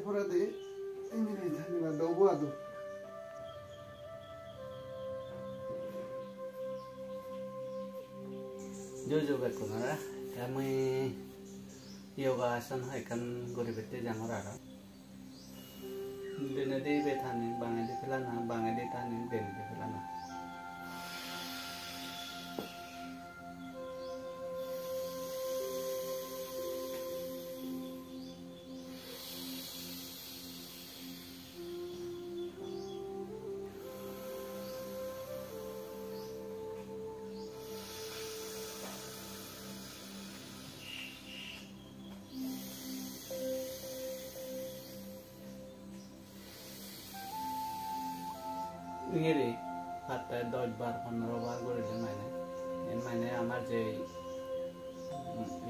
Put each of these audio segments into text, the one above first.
for a day, and the Jojo Bakunara, Kami Yoga San Hakan Goribete Jamorara. Denadi Betanin, Bangadi Filana, Bangadi Tanin, Denadi Filana. Ngiri kata doj bar 15 বার করে মানে এর মানে আমার যে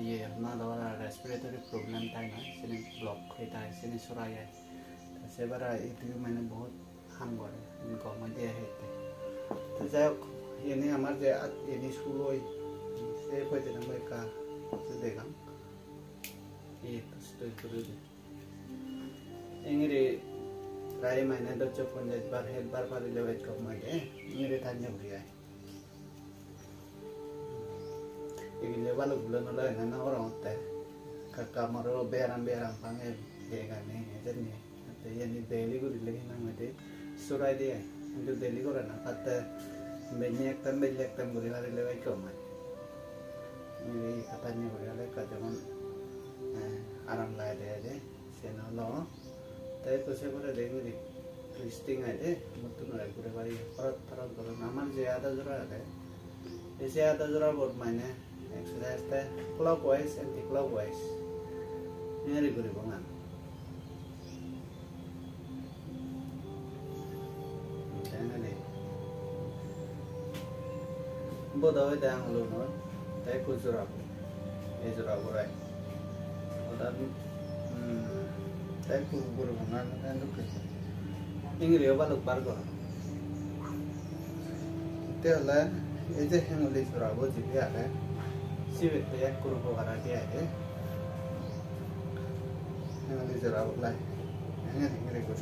ইয়ে না ধরা রেসপিরেটরি প্রবলেম তাই না সেনে ব্লক হইতা সেনে সরায় সেবারা এটি মানে বহুত হাম করে গম দিয়ে হেতে তো যাই হোক এনে আমার যে এনি শুরু হই সে কইতে না কা সে দেখাম এই তো স্টোরি করে এঙ্গিরে Rai mana dojo punjat bar head bar pada lewat kau mana? Ini tanya beriya. Ini level bulan bulan nana orang hote. Kakak maro beram panggil dia ni, jadi ni daily guru lagi nama dia. Surai dia, itu daily guru na kata banyak tam guru hari lewat kau mana? Ini katanya beriya le kajaman aram lah dia je, senalo. তাই Kose করে দেখি twisting আছে মতন রাই করে বাড়ি ফরক করে আমার যে আদা জোড়া আছে এসে আদা জোড়া বোর্ড মানে এক্সারসাইজটা ক্লকওয়াইজ এন্টি ক্লকওয়াইজ নেরি করে বাঙান জানেন বোধ হয় দেখ হলো না তাই কোস জোড়া এই জোড়া বড়াই ওটা Saya kubur bunga kan tu ke. Ini dia balok bargo. Itu adalah ini yang oleh surabaya juga ada. Sibuk dia kubur barang dia ada. Yang oleh surabaya lah. Yang ini kubur.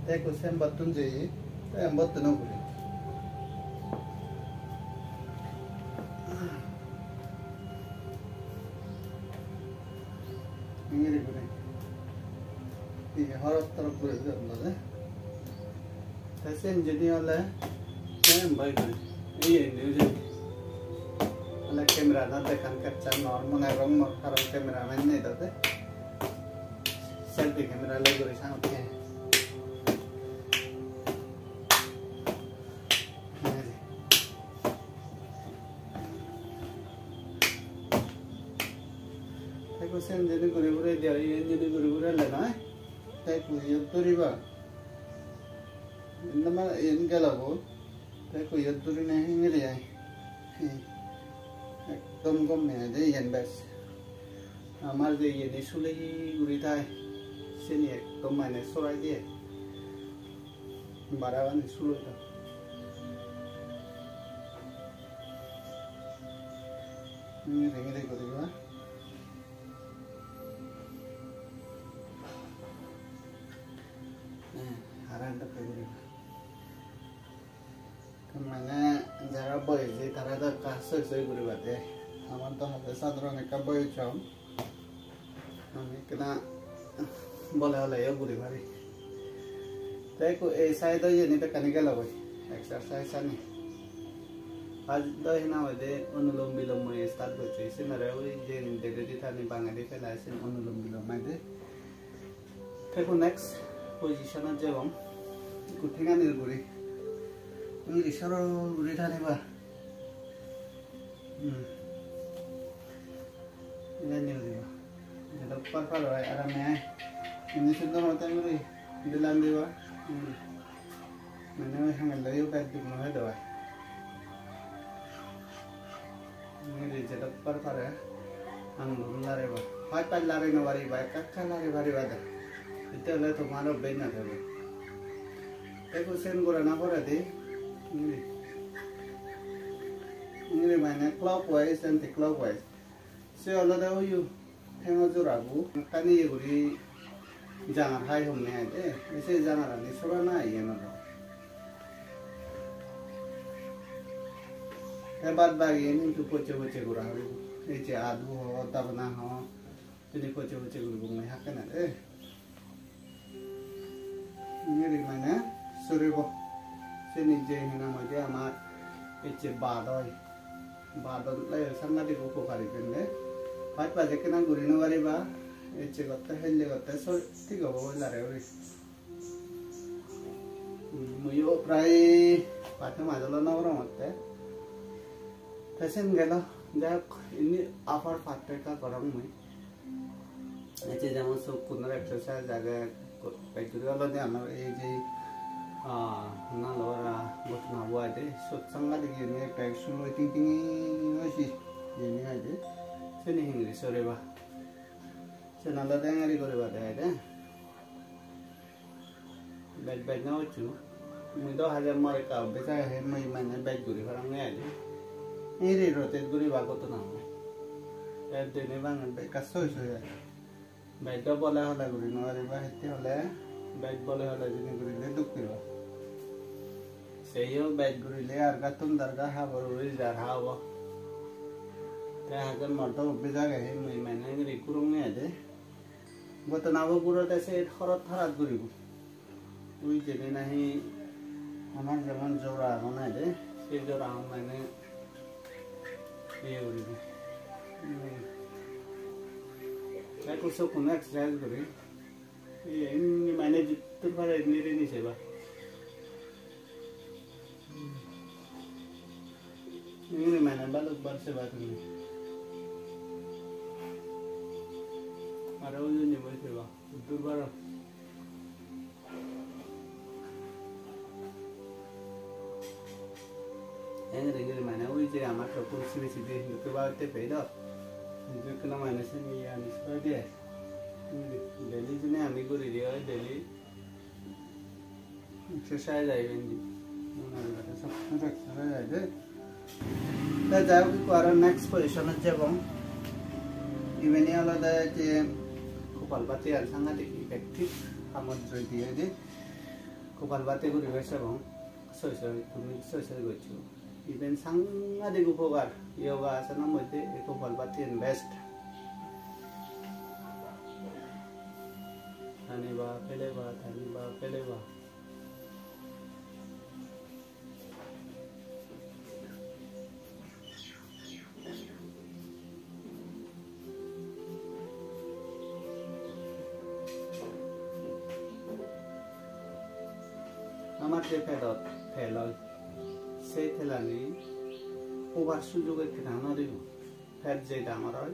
Saya kusen batun jadi, saya batun aku. Ini guna. Ini harus terus berjalan lah. Saya jadi oleh saya baik guna. Ini je. Oleh kamera nanti kan capture normal orang orang kamera mana itu tu. Selfie kamera lagi guna sangat ya. Sen jadi guru-guru dia, ini jadi guru-guru lena, saya kuyut turiba. Ini mana ini kalau saya kuyut turi nih ini dia. Tom ni ada yang best. Amal je ini sulai gurita, sini tom mana sorai dia. Barawan sulai tu. Ini guru-guru. Haran tak perlu. Kemana jara boy je tara dah kasar saya guru bate. Aman tu ada sadron ekam boy cam. Kami kena bola bola ya guru bari. Tapi ko saya tu je ni tak kani kalau boy exercise ni. आज तो है ना वैसे अनुलोम विलोम में start करते हैं इसे मेरे वो जे डेली था नहीं बांग्लादेश के लाइसे अनुलोम विलोम में दे फिर को next position aja bang, kutingan ini guri, ini disoro guri tadi bah, ini nih guri bah, jadi apa loh aramnya, ini sudah mau tanya guri, di dalam dia bah, mana yang ngelai udah di mana dah, ini jadi apa ya, anggur lari bah, apa lari nawari bah, kakak lari bah. Itu adalah tomaro benar tu. Aku sen gora nak orang deh. Ini mana clockwise dan anti-clockwise. से अलदा होयो फेंगा जोराबो कानी गुरी जांगार हाय हमने आए दे ऐसे जांगारानि सोरा ना आइए ना तो बाद बागी इनको पोचे पोचे गुरा ऐसे आदू हो तबना हो इन्हीं पोचे पोचे गुरु बुंगे हाके ना दे ये रिमाना सुरेबो से निजे हिना मजे हमार ऐसे बादल लाये संगा दिखो को कारी पेंदे पाँच बजे के ना गुरी नवारी बा ऐसे करते हैं ले करते सो ठीक है वो लारे उरी मुझे प्राय पाँच माजला ना वरा मत्ते फैशन गेला जब इन्हीं आफर फाटे का करम में ऐसे जब सो कुन्नर एक्सरसाइज जागे पैकुरी वाला दे हमारे ये जी ना लोरा बहुत ना हुआ दे सो संगा दिखे ने पैक सुनो टिंग वैसी ये नहीं है दे से नहीं हिंदी सोरे बा से नाला देंगे करे बात है दे बैठ ना हो चु मुझे हजार मारे का बेचा है मैं बैठ गुरी फरंग नहीं आये ini rotet guri bago to namo dene bangan be kaso ya baik do bola hola guri no ari ba hete hola baik bola hola jini guri le dukiro seyo baik guri le ar gatum darga ha boruri dar ha wa ta hagan moto be jaga he mai mane guri kurung ne ade goto nabo guru ta se thorat thorat guri ui jene nahi amar jeman jora hona ade se jora mane ये उरी मैं कुछ तो कुन्ना exercise करी ये इन मैंने जितने बार इतनी नहीं सेवा ये मैंने बार से बात नहीं अरे वो जो नहीं बोल सेवा दुर्बारा Ini mana ui je amat aku sini itu bawa tepe dah, itu kena mana sini ya ni sebagai Delhi tu ni kami guru dia Delhi exercise aja ini, mana ada सब exercise aja. dah jauh ke arah next position aja bang, ini ni ala dah je Kapalbhati ada sangat efektif, amat joy dia je Kapalbhati guru biasa bang, so gocu. Even sangat diupagar yoga asana mode Kapalbhati best thani ba pele ba amar je fellow से थेलानी over सुजुग एक किनाना देबो fat जे डांगर है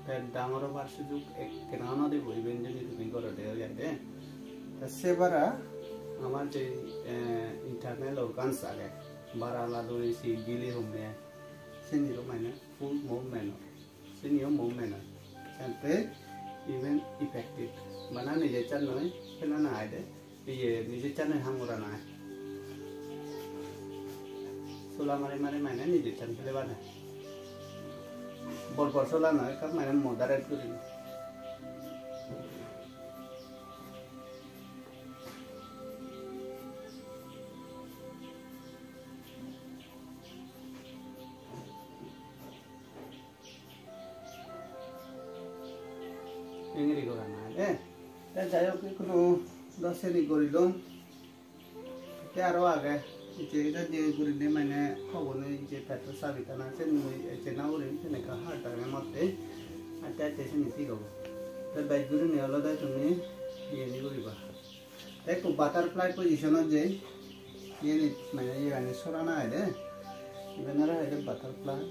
fat डांगर over सुजुग एक किनाना देबो event जनी तुम करे दे यादे तसे बारा हमार जे इंटरनल ऑर्गन्स आगे बारा लादो सी गिली हमने सेनिरो माने फुल मूवमेंट सेनियो मूवमेंट सेंटे इवेंट इफेक्टिव बना निजे चन्नय फेला ना आइदे ये निजे चन्नय हांगरा ना सोला मारे माने नहीं देता चले बाने बोल सोला ना कब मैंने मॉडरेट करी इंग्री को करना है जायो कि कुनो 10 से नहीं करी लो क्या रो आ गए इसे इधर जे गुरी ने मैंने खाओने इसे पैटर्न साबित करना से इसे ना उरे इसे ने कहा हटा में मत अटैच ऐसे नहीं थी तो बैक गुरी ने अलग है तुमने ये नहीं गुरी बा एक बटरफ्लाई पोजीशन हो जाए ये नहीं मैंने ये गाने सोराना है दे इधर ना है बटरफ्लाई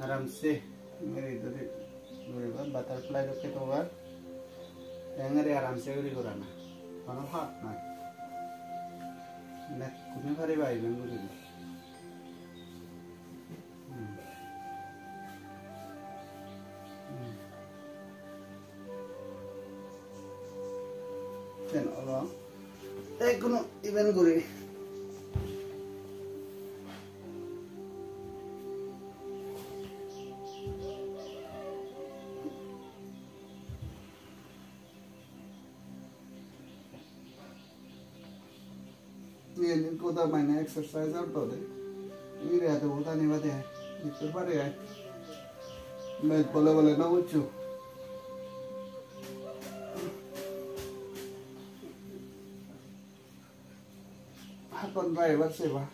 आराम से मेरे इधर गुरी बा बटरफ्लाई रखे तो बार एंगरे आराम से गुरी कराना खाना हाथ ना मैं कुछ नहीं करे भाई बंगू जी चल अल्लाह एक कुनो event Guri ini kuda main exercise atau deh. Ini ada kuda nih bade. Itu pada ya. Main bola na ucu. Hapan driver sih bah.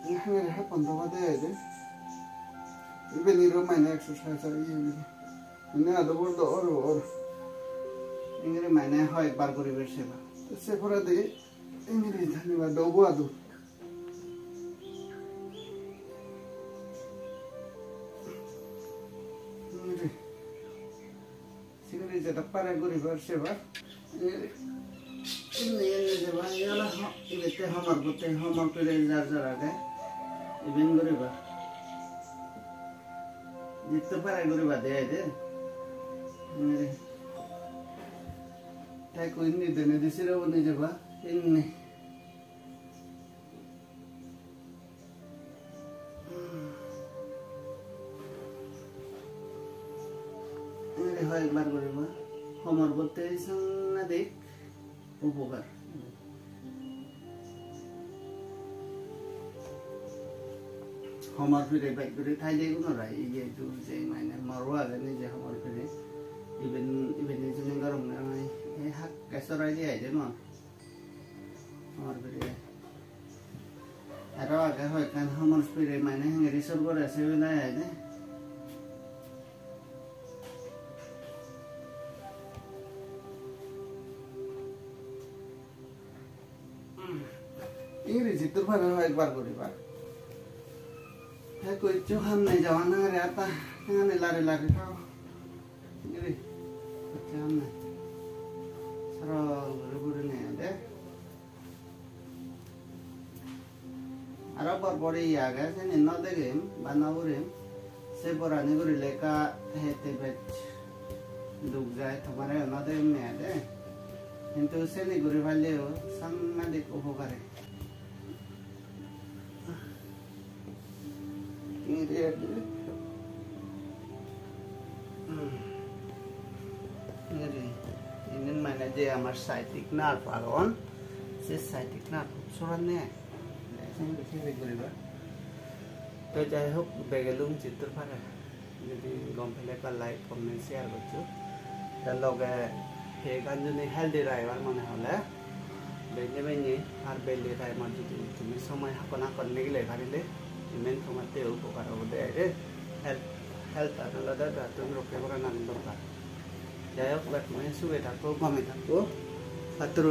Ini hanya hapan tuh bade aja. Even ini main exercise aja. Ini ada bola or. Ini mainnya hoi bar kuri bersama. Sepura deh, ini nih nih ada dua tuh. Ini, sini jadi para kuri bersama. Ini coba, ya lah, ini teh hamar pilih jar ada. Ini kuri ber. Itu para kuri ber deh aja. Ini. Aku ini dan di sini pun coba ini. Ini hal bar berapa? Hamar bolte sang nadik, upokar. Hamar pilih baik pilih thai deh kuno rai, ini tu saya mana marwah kan ini je hamar pilih. Even ini cuma garung namai. Hak kasar aja aja mah, और फिर अरे आगे हो kan हमर speed माने हंगे research करे से भी ना है ने ये जितने बार हो एक बार करी बार है कोई जो हम नहीं जवाना रे आता यहाँ नहीं लारे खाओ ये अच्छा हम नहीं Buru-buru nih ada. Arab bori ya guys, ini nade game, bana burim. Sebora nih buri leka hete bet dugja itu mana nade game nih ada. Itu seni buri value sangat dikupukare. Ini dia. Ini dia. Ini mana je amar sciatic nerve agon, se sciatic nerve suran ne, ini begini begini ber. तो जाए हो बेगलुम चित्र पर jadi गंभीर का like comment share करছো तो लोग हे कांजुनी healthy राइवर माने होला बेने बेने और बेले राइ माने तुम समय हकना करने के लिए भारीले इमेन तुम्हारे उपकार होते हैं हेल्थ आनंद तुम रोके बरा नंबर का जाए हो बैठ में सुबह तक को कम तक को अतरू